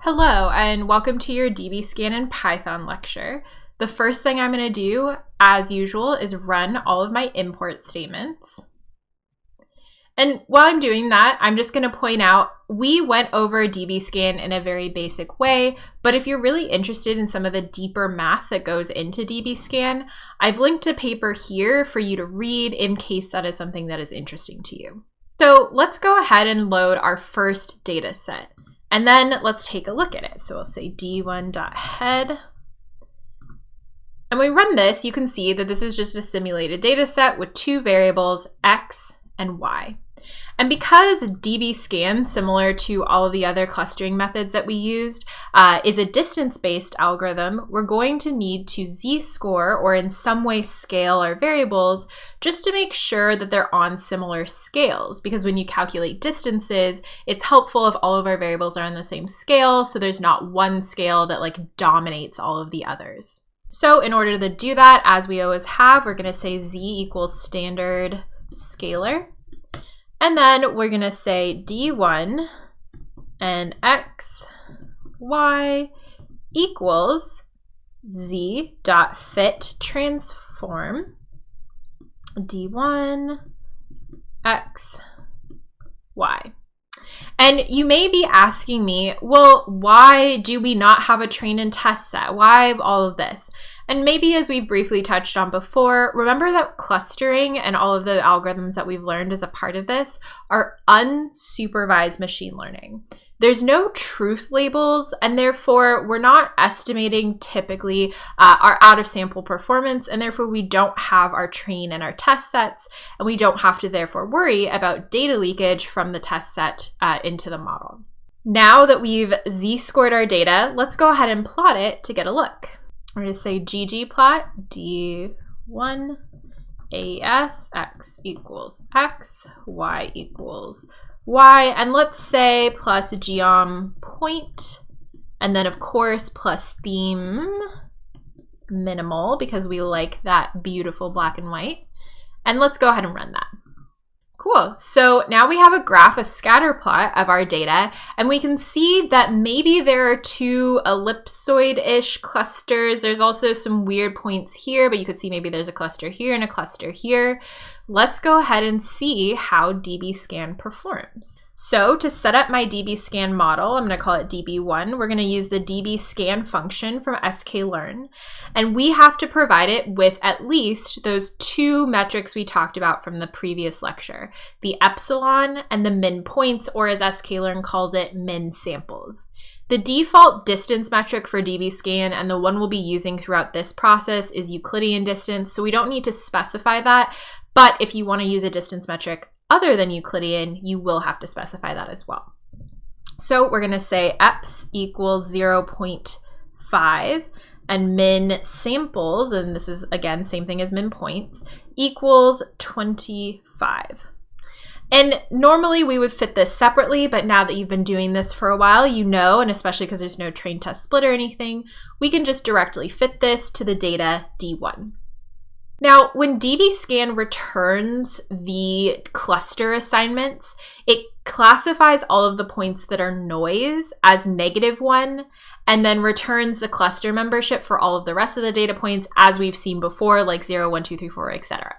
Hello, and welcome to your DBSCAN in Python lecture. The first thing I'm going to do, as usual, is run all of my import statements. And while I'm doing that, I'm just going to point out, we went over DBSCAN in a very basic way, but if you're really interested in some of the deeper math that goes into DBSCAN, I've linked a paper here for you to read in case that is something that is interesting to you. So let's go ahead and load our first data set. And then let's take a look at it. So we'll say d1.head. And when we run this, you can see that this is just a simulated data set with two variables, x and y. And because DBSCAN, similar to all of the other clustering methods that we used, is a distance-based algorithm, we're going to need to z-score or in some way scale our variables just to make sure that they're on similar scales. Because when you calculate distances, it's helpful if all of our variables are on the same scale, so there's not one scale that dominates all of the others. So in order to do that, as we always have, we're going to say z equals standard scalar. And then we're going to say d1 and x, y equals z dot fit transform d1 x y. And you may be asking me, well, why do we not have a train and test set? Why all of this? And maybe as we've briefly touched on before, remember that clustering and all of the algorithms that we've learned as a part of this are unsupervised machine learning. There's no truth labels, and therefore we're not estimating typically our out-of-sample performance, and therefore we don't have our train and our test sets, and we don't have to therefore worry about data leakage from the test set into the model. Now that we've z-scored our data, let's go ahead and plot it to get a look. We're going to say ggplot d1 as x equals x, y equals y, and let's say plus geom point, and then of course plus theme minimal because we like that beautiful black and white. And let's go ahead and run that. Cool. So now we have a graph, a scatter plot of our data, and we can see that maybe there are two ellipsoid-ish clusters. There's also some weird points here, but you could see maybe there's a cluster here and a cluster here. Let's go ahead and see how DBSCAN performs. So to set up my DBSCAN model, I'm going to call it DB1. We're going to use the DBSCAN function from sklearn, and we have to provide it with at least those two metrics we talked about from the previous lecture, the epsilon and the min points, or as sklearn calls it, min samples. The default distance metric for DBSCAN, and the one we'll be using throughout this process, is Euclidean distance, so we don't need to specify that, but if you want to use a distance metric other than Euclidean, you will have to specify that as well. So we're going to say eps equals 0.5 and min samples, and this is again same thing as min points, equals 25. And normally we would fit this separately, but now that you've been doing this for a while, you know, and especially because there's no train test split or anything, we can just directly fit this to the data D1. Now, when DBSCAN returns the cluster assignments, it classifies all of the points that are noise as -1, and then returns the cluster membership for all of the rest of the data points as we've seen before, like 0, 1, 2, 3, 4, etc.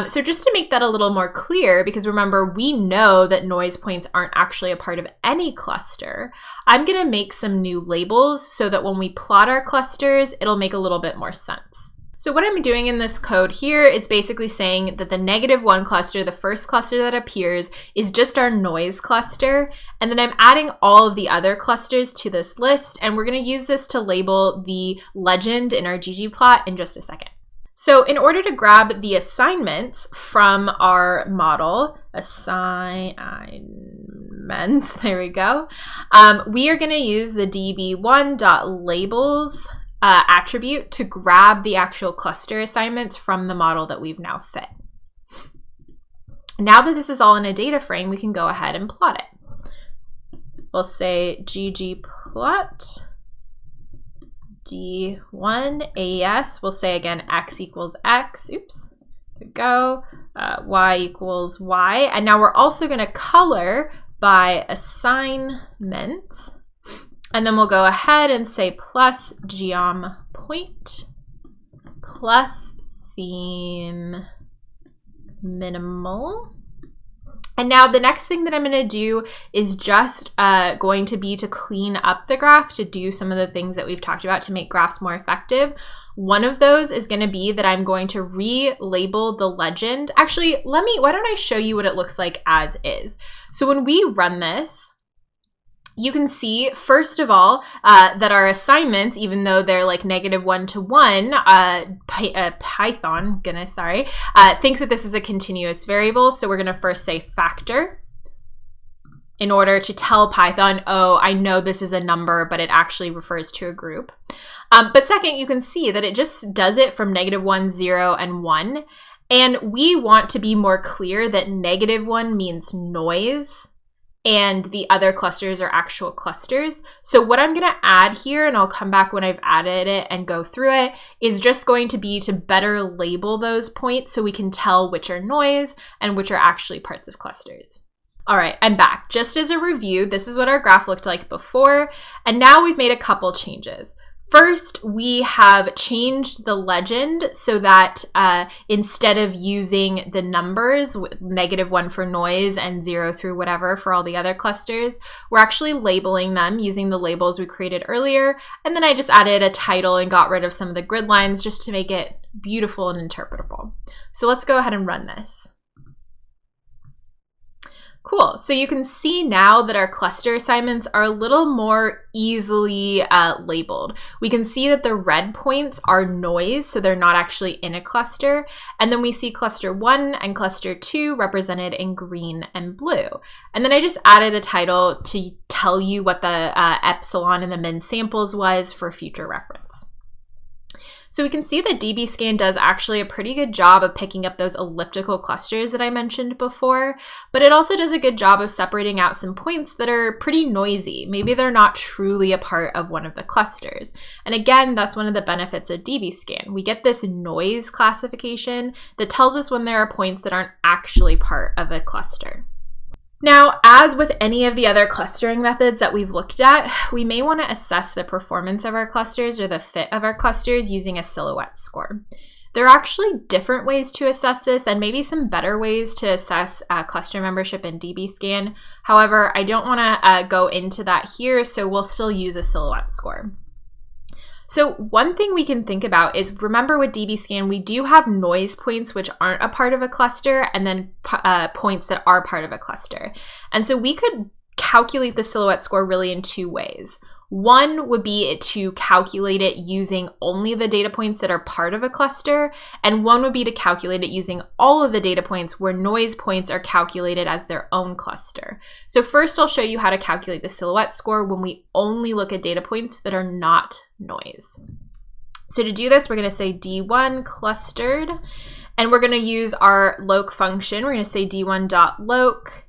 So just to make that a little more clear, because remember, we know that noise points aren't actually a part of any cluster, I'm going to make some new labels so that when we plot our clusters, it'll make a little bit more sense. So what I'm doing in this code here is basically saying that the -1 cluster, the first cluster that appears, is just our noise cluster. And then I'm adding all of the other clusters to this list. And we're going to use this to label the legend in our ggplot in just a second. So in order to grab the assignments from our model, assignments, there we go, we are going to use the db1.labels attribute to grab the actual cluster assignments from the model that we've now fit. Now that this is all in a data frame, we can go ahead and plot it. We'll say ggplot d1 as, we'll say again x equals x, oops, there we go, y equals y, and now we're also going to color by assignment And then we'll go ahead and say plus geom point plus theme minimal. And now the next thing that I'm going to do is just going to be to clean up the graph, to do some of the things that we've talked about to make graphs more effective. One of those is going to be that I'm going to relabel the legend. Actually, why don't I show you what it looks like as is. So when we run this, you can see, first of all, that our assignments, even though they're like -1 to 1, Python, thinks that this is a continuous variable. So we're going to first say factor in order to tell Python, oh, I know this is a number, but it actually refers to a group. But second, you can see that it just does it from -1, 0, and 1. And we want to be more clear that -1 means noise, and the other clusters are actual clusters. So what I'm going to add here, and I'll come back when I've added it and go through it, is just going to be to better label those points so we can tell which are noise and which are actually parts of clusters. All right, I'm back. Just as a review, this is what our graph looked like before, and now we've made a couple changes. First, we have changed the legend so that instead of using the numbers, -1 for noise and 0 through whatever for all the other clusters, we're actually labeling them using the labels we created earlier. And then I just added a title and got rid of some of the grid lines just to make it beautiful and interpretable. So let's go ahead and run this. Cool. So you can see now that our cluster assignments are a little more easily labeled. We can see that the red points are noise, so they're not actually in a cluster. And then we see cluster 1 and cluster 2 represented in green and blue. And then I just added a title to tell you what the epsilon and the min samples was for future reference. So we can see that DBSCAN does actually a pretty good job of picking up those elliptical clusters that I mentioned before, but it also does a good job of separating out some points that are pretty noisy. Maybe they're not truly a part of one of the clusters. And again, that's one of the benefits of DBSCAN. We get this noise classification that tells us when there are points that aren't actually part of a cluster. Now, as with any of the other clustering methods that we've looked at, we may want to assess the performance of our clusters or the fit of our clusters using a silhouette score. There are actually different ways to assess this and maybe some better ways to assess cluster membership in DBSCAN. However, I don't want to go into that here, so we'll still use a silhouette score. So one thing we can think about is, remember with DBSCAN, we do have noise points which aren't a part of a cluster, and then points that are part of a cluster. And so we could calculate the silhouette score really in two ways. One would be to calculate it using only the data points that are part of a cluster, and one would be to calculate it using all of the data points where noise points are calculated as their own cluster. So first I'll show you how to calculate the silhouette score when we only look at data points that are not noise. So to do this, we're going to say D1 clustered, and we're going to use our loc function. We're going to say D1.loc.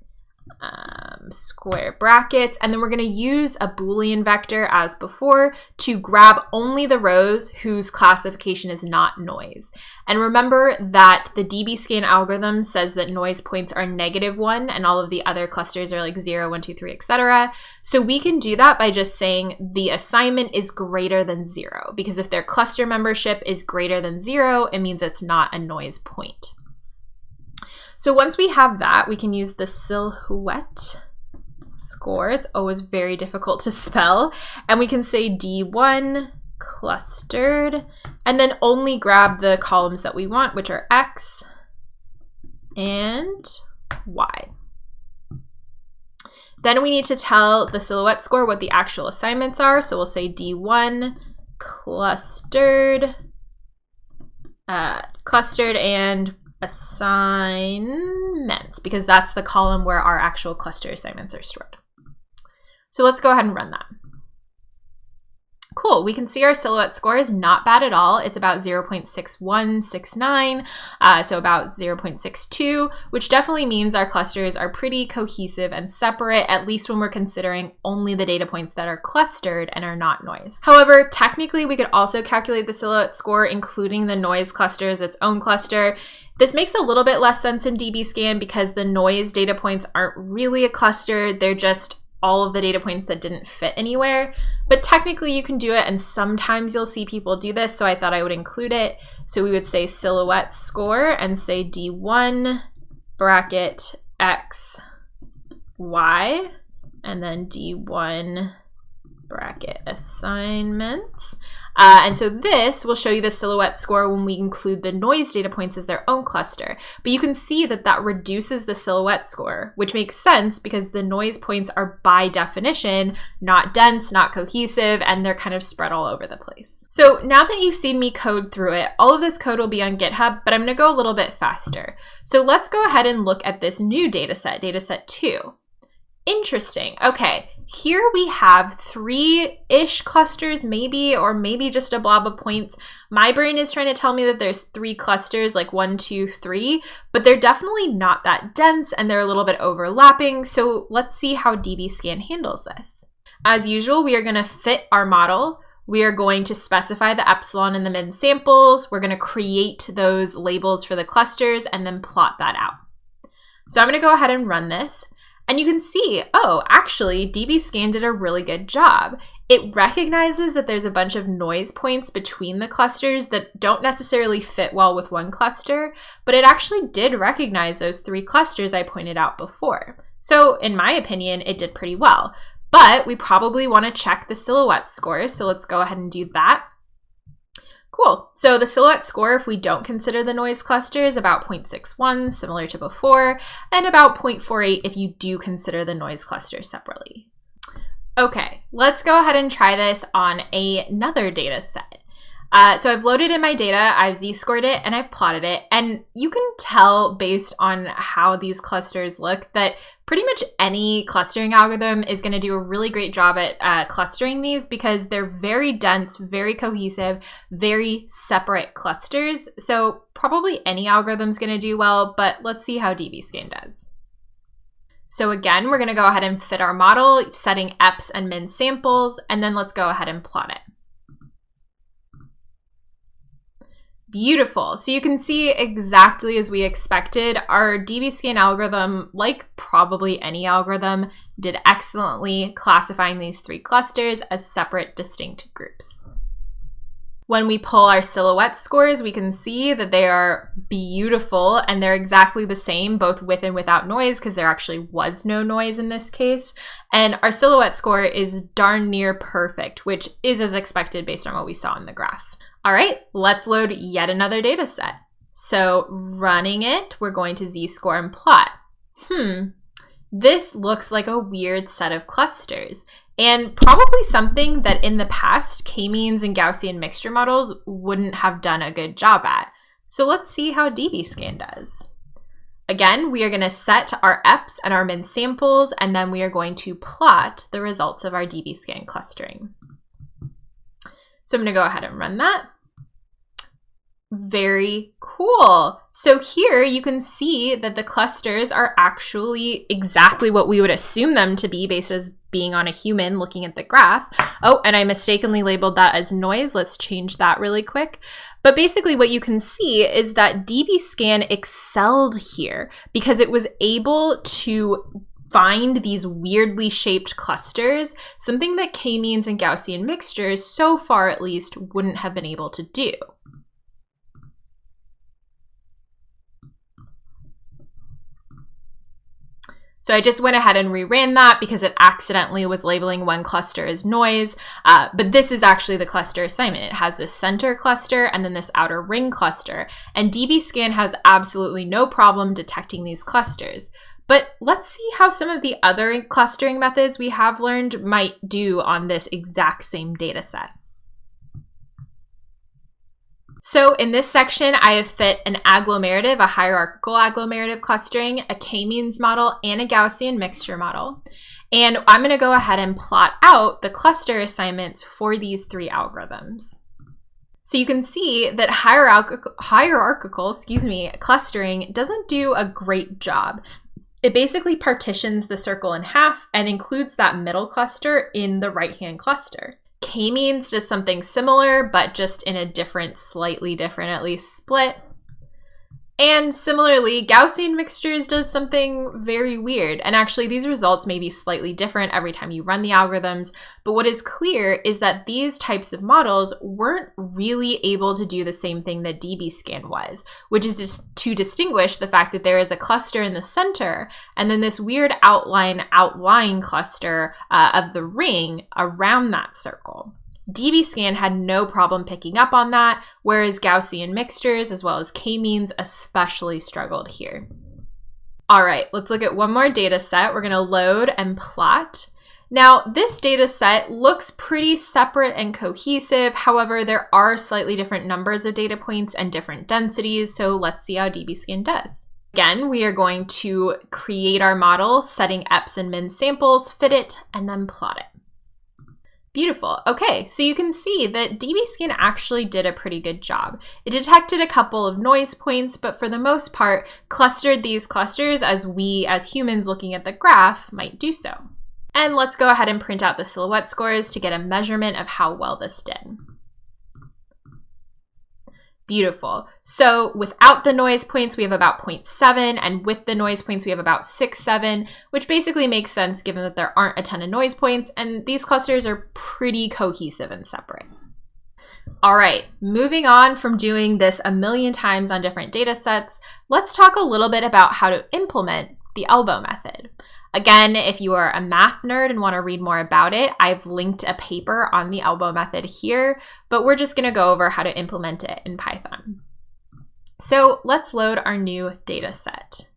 Square brackets, and then we're going to use a Boolean vector as before to grab only the rows whose classification is not noise. And remember that the DBSCAN algorithm says that noise points are -1 and all of the other clusters are like 0, 1, 2, 3, etc. So we can do that by just saying the assignment is greater than 0, because if their cluster membership is greater than 0, it means it's not a noise point. So once we have that, we can use the silhouette score. It's always very difficult to spell. And we can say D1 clustered, and then only grab the columns that we want, which are X and Y. Then we need to tell the silhouette score what the actual assignments are. So we'll say D1 clustered, and assignments, because that's the column where our actual cluster assignments are stored. So let's go ahead and run that. Cool, we can see our silhouette score is not bad at all. It's about 0.6169, so about 0.62, which definitely means our clusters are pretty cohesive and separate, at least when we're considering only the data points that are clustered and are not noise. However, technically we could also calculate the silhouette score, including the noise cluster as its own cluster. This makes a little bit less sense in DBSCAN because the noise data points aren't really a cluster, they're just all of the data points that didn't fit anywhere, but technically you can do it, and sometimes you'll see people do this, so I thought I would include it. So we would say silhouette score and say D1 bracket X, Y, and then D1 bracket assignments. And so this will show you the silhouette score when we include the noise data points as their own cluster. But you can see that that reduces the silhouette score, which makes sense because the noise points are by definition not dense, not cohesive, and they're kind of spread all over the place. So now that you've seen me code through it, all of this code will be on GitHub, but I'm going to go a little bit faster. So let's go ahead and look at this new dataset 2. Interesting. Okay, here we have 3-ish clusters maybe, or maybe just a blob of points. My brain is trying to tell me that there's 3 clusters, like 1, 2, 3, but they're definitely not that dense and they're a little bit overlapping. So let's see how DBSCAN handles this. As usual, we are going to fit our model. We are going to specify the epsilon and the min samples. We're going to create those labels for the clusters and then plot that out. So I'm going to go ahead and run this. And you can see, oh, actually, DBSCAN did a really good job. It recognizes that there's a bunch of noise points between the clusters that don't necessarily fit well with one cluster, but it actually did recognize those 3 clusters I pointed out before. So in my opinion, it did pretty well. But we probably want to check the silhouette score, so let's go ahead and do that. Cool. So the silhouette score, if we don't consider the noise cluster, is about 0.61, similar to before, and about 0.48 if you do consider the noise cluster separately. Okay, let's go ahead and try this on another data set. So I've loaded in my data, I've z-scored it, and I've plotted it. And you can tell based on how these clusters look that pretty much any clustering algorithm is going to do a really great job at clustering these because they're very dense, very cohesive, very separate clusters. So probably any algorithm is going to do well, but let's see how DBSCAN does. So again, we're going to go ahead and fit our model, setting eps and min samples, and then let's go ahead and plot it. Beautiful. So you can see exactly as we expected, our DBSCAN algorithm, like probably any algorithm, did excellently classifying these 3 clusters as separate, distinct groups. When we pull our silhouette scores, we can see that they are beautiful and they're exactly the same, both with and without noise, because there actually was no noise in this case. And our silhouette score is darn near perfect, which is as expected based on what we saw in the graph. All right, let's load yet another data set. So running it, we're going to z-score and plot. This looks like a weird set of clusters and probably something that in the past k-means and Gaussian mixture models wouldn't have done a good job at. So let's see how DBSCAN does. Again, we are going to set our eps and our min samples, and then we are going to plot the results of our DBSCAN clustering. So I'm going to go ahead and run that. Very cool. So here you can see that the clusters are actually exactly what we would assume them to be based as being on a human looking at the graph. Oh, and I mistakenly labeled that as noise. Let's change that really quick. But basically what you can see is that DBSCAN excelled here because it was able to find these weirdly shaped clusters, something that k-means and Gaussian mixtures, so far at least, wouldn't have been able to do. So I just went ahead and reran that because it accidentally was labeling one cluster as noise, but this is actually the cluster assignment. It has this center cluster and then this outer ring cluster, and DBSCAN has absolutely no problem detecting these clusters. But let's see how some of the other clustering methods we have learned might do on this exact same data set. So in this section, I have fit an agglomerative, a hierarchical agglomerative clustering, a k-means model, and a Gaussian mixture model. And I'm going to go ahead and plot out the cluster assignments for these 3 algorithms. So you can see that hierarchical clustering doesn't do a great job. It basically partitions the circle in half and includes that middle cluster in the right-hand cluster. K-means does something similar, but just in a different, slightly different at least, split. And similarly, Gaussian mixtures does something very weird. And actually, these results may be slightly different every time you run the algorithms. But what is clear is that these types of models weren't really able to do the same thing that DBSCAN was, which is just to distinguish the fact that there is a cluster in the center and then this weird outline cluster of the ring around that circle. DBSCAN had no problem picking up on that, whereas Gaussian mixtures as well as k-means especially struggled here. All right, let's look at one more data set. We're going to load and plot. Now, this data set looks pretty separate and cohesive. However, there are slightly different numbers of data points and different densities, so let's see how DBSCAN does. Again, we are going to create our model, setting EPS and min samples, fit it, and then plot it. Beautiful. Okay, so you can see that DBSCAN actually did a pretty good job. It detected a couple of noise points, but for the most part, clustered these clusters as we, as humans looking at the graph, might do so. And let's go ahead and print out the silhouette scores to get a measurement of how well this did. Beautiful. So without the noise points, we have about 0.7, and with the noise points, we have about 6.7, which basically makes sense given that there aren't a ton of noise points, and these clusters are pretty cohesive and separate. All right, moving on from doing this a million times on different data sets, let's talk a little bit about how to implement the elbow method. Again, if you are a math nerd and want to read more about it, I've linked a paper on the elbow method here, but we're just going to go over how to implement it in Python. So let's load our new data set.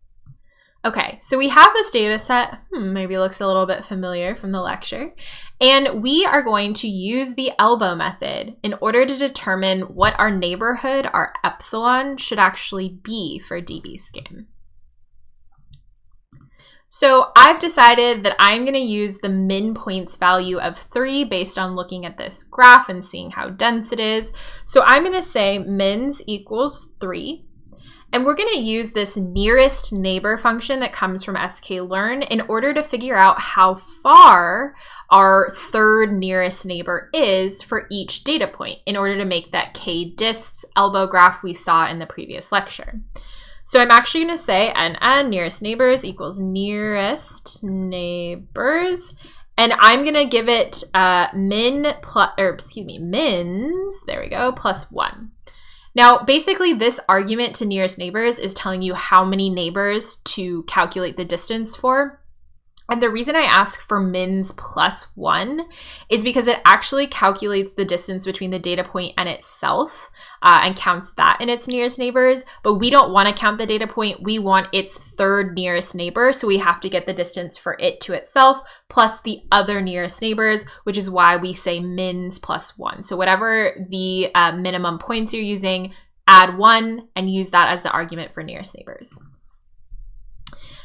Okay, so we have this data set, maybe it looks a little bit familiar from the lecture, and we are going to use the elbow method in order to determine what our neighborhood, our epsilon, should actually be for DBSCAN. So I've decided that I'm going to use the min points value of 3 based on looking at this graph and seeing how dense it is. So I'm going to say mins equals 3. And we're going to use this nearest neighbor function that comes from sklearn in order to figure out how far our third nearest neighbor is for each data point in order to make that k-dists elbow graph we saw in the previous lecture. So I'm actually going to say NN nearest neighbors equals nearest neighbors, and I'm going to give it mins, there we go, plus 1. Now, basically this argument to nearest neighbors is telling you how many neighbors to calculate the distance for. And the reason I ask for mins plus 1 is because it actually calculates the distance between the data point and itself and counts that in its nearest neighbors. But we don't want to count the data point. We want its third nearest neighbor. So we have to get the distance for it to itself plus the other nearest neighbors, which is why we say mins plus 1. So whatever the minimum points you're using, add 1 and use that as the argument for nearest neighbors.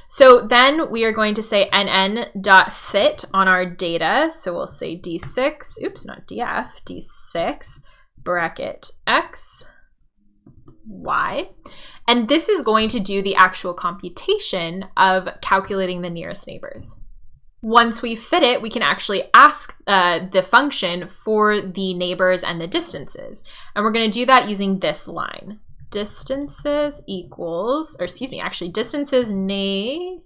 So then we are going to say nn.fit on our data. So we'll say d6, oops, not df, d6 bracket x, y. And this is going to do the actual computation of calculating the nearest neighbors. Once we fit it, we can actually ask the function for the neighbors and the distances. And we're going to do that using this line. Distances equals, or excuse me, actually distances neighbors,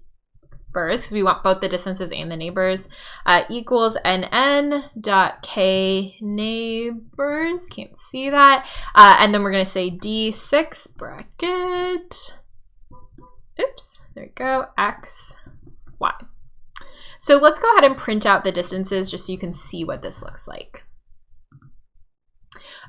because we want both the distances and the neighbors, equals nn.k neighbors, can't see that, and then we're going to say d6 bracket, oops, there we go, x, y. So let's go ahead and print out the distances just so you can see what this looks like.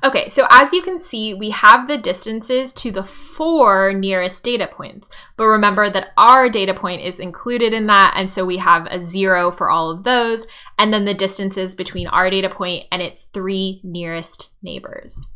Okay, so as you can see, we have the distances to the 4 nearest data points. But remember that our data point is included in that, and so we have a 0 for all of those, and then the distances between our data point and its 3 nearest neighbors.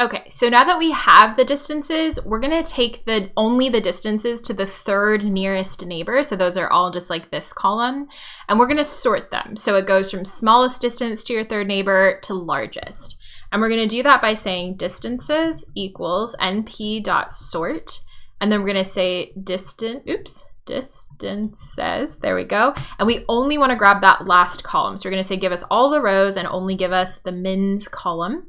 Okay, so now that we have the distances, we're going to take only the distances to the third nearest neighbor. So those are all just like this column, and we're going to sort them. So it goes from smallest distance to your third neighbor to largest. And we're going to do that by saying distances equals np.sort. And then we're going to say distances, there we go. And we only want to grab that last column. So we're going to say give us all the rows and only give us the mins column.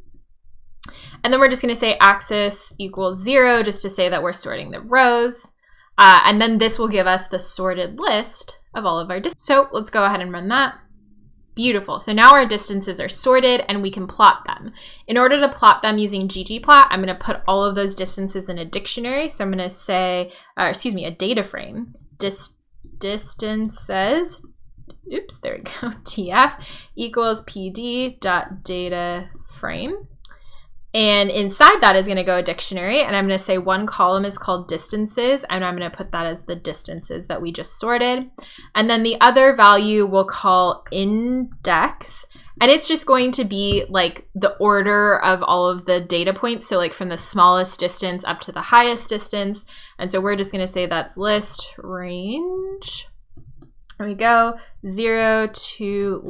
And then we're just going to say axis equals 0 just to say that we're sorting the rows. And then this will give us the sorted list of all of our distances. So let's go ahead and run that. Beautiful. So now our distances are sorted and we can plot them. In order to plot them using ggplot, I'm going to put all of those distances in a dictionary. So I'm going to say, a data frame. Distances, oops, there we go, TF equals pd.data frame. And inside that is going to go a dictionary, and I'm going to say one column is called distances, and I'm going to put that as the distances that we just sorted. And then the other value we'll call index, and it's just going to be like the order of all of the data points, so like from the smallest distance up to the highest distance. And so we're just going to say that's list range. There we go, 0 to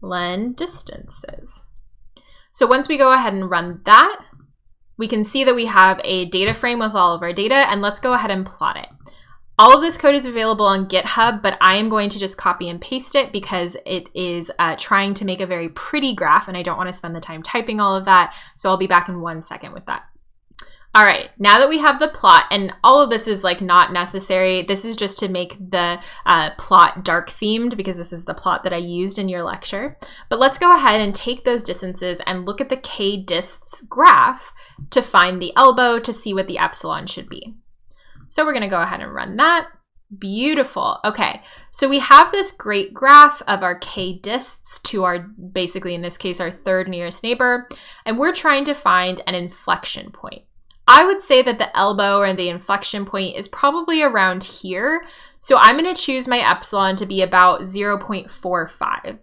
len distances. So once we go ahead and run that, we can see that we have a data frame with all of our data, and let's go ahead and plot it. All of this code is available on GitHub, but I am going to just copy and paste it because it is trying to make a very pretty graph, and I don't want to spend the time typing all of that, so I'll be back in 1 second with that. All right, now that we have the plot, and all of this is like not necessary, this is just to make the plot dark themed because this is the plot that I used in your lecture. But let's go ahead and take those distances and look at the k-dists graph to find the elbow to see what the epsilon should be. So we're gonna go ahead and run that. Beautiful. Okay, so we have this great graph of our k-dists to our, basically in this case, our third nearest neighbor, and we're trying to find an inflection point. I would say that the elbow or the inflection point is probably around here. So I'm going to choose my epsilon to be about 0.45.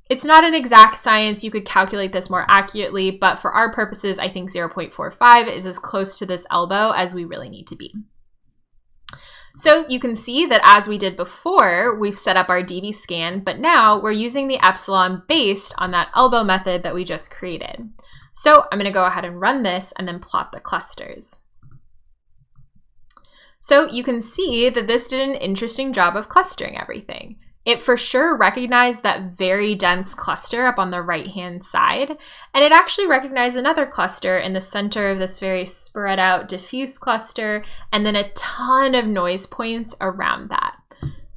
It's not an exact science. You could calculate this more accurately, but for our purposes, I think 0.45 is as close to this elbow as we really need to be. So you can see that as we did before, we've set up our DBSCAN, but now we're using the epsilon based on that elbow method that we just created. So I'm going to go ahead and run this and then plot the clusters. So you can see that this did an interesting job of clustering everything. It for sure recognized that very dense cluster up on the right-hand side, and it actually recognized another cluster in the center of this very spread out diffuse cluster, and then a ton of noise points around that.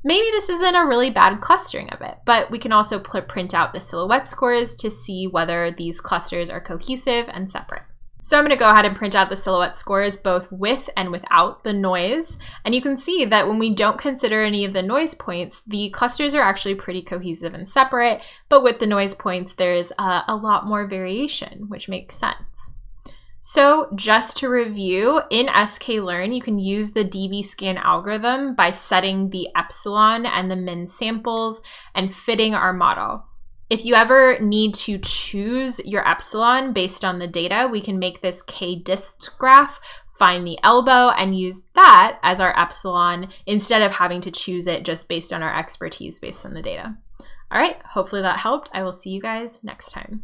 Maybe this isn't a really bad clustering of it, but we can also print out the silhouette scores to see whether these clusters are cohesive and separate. So I'm going to go ahead and print out the silhouette scores both with and without the noise. And you can see that when we don't consider any of the noise points, the clusters are actually pretty cohesive and separate, but with the noise points, there's a lot more variation, which makes sense. So just to review, in sklearn, you can use the DBSCAN algorithm by setting the epsilon and the min samples and fitting our model. If you ever need to choose your epsilon based on the data, we can make this k-dist graph, find the elbow, and use that as our epsilon instead of having to choose it just based on our expertise based on the data. All right, hopefully that helped. I will see you guys next time.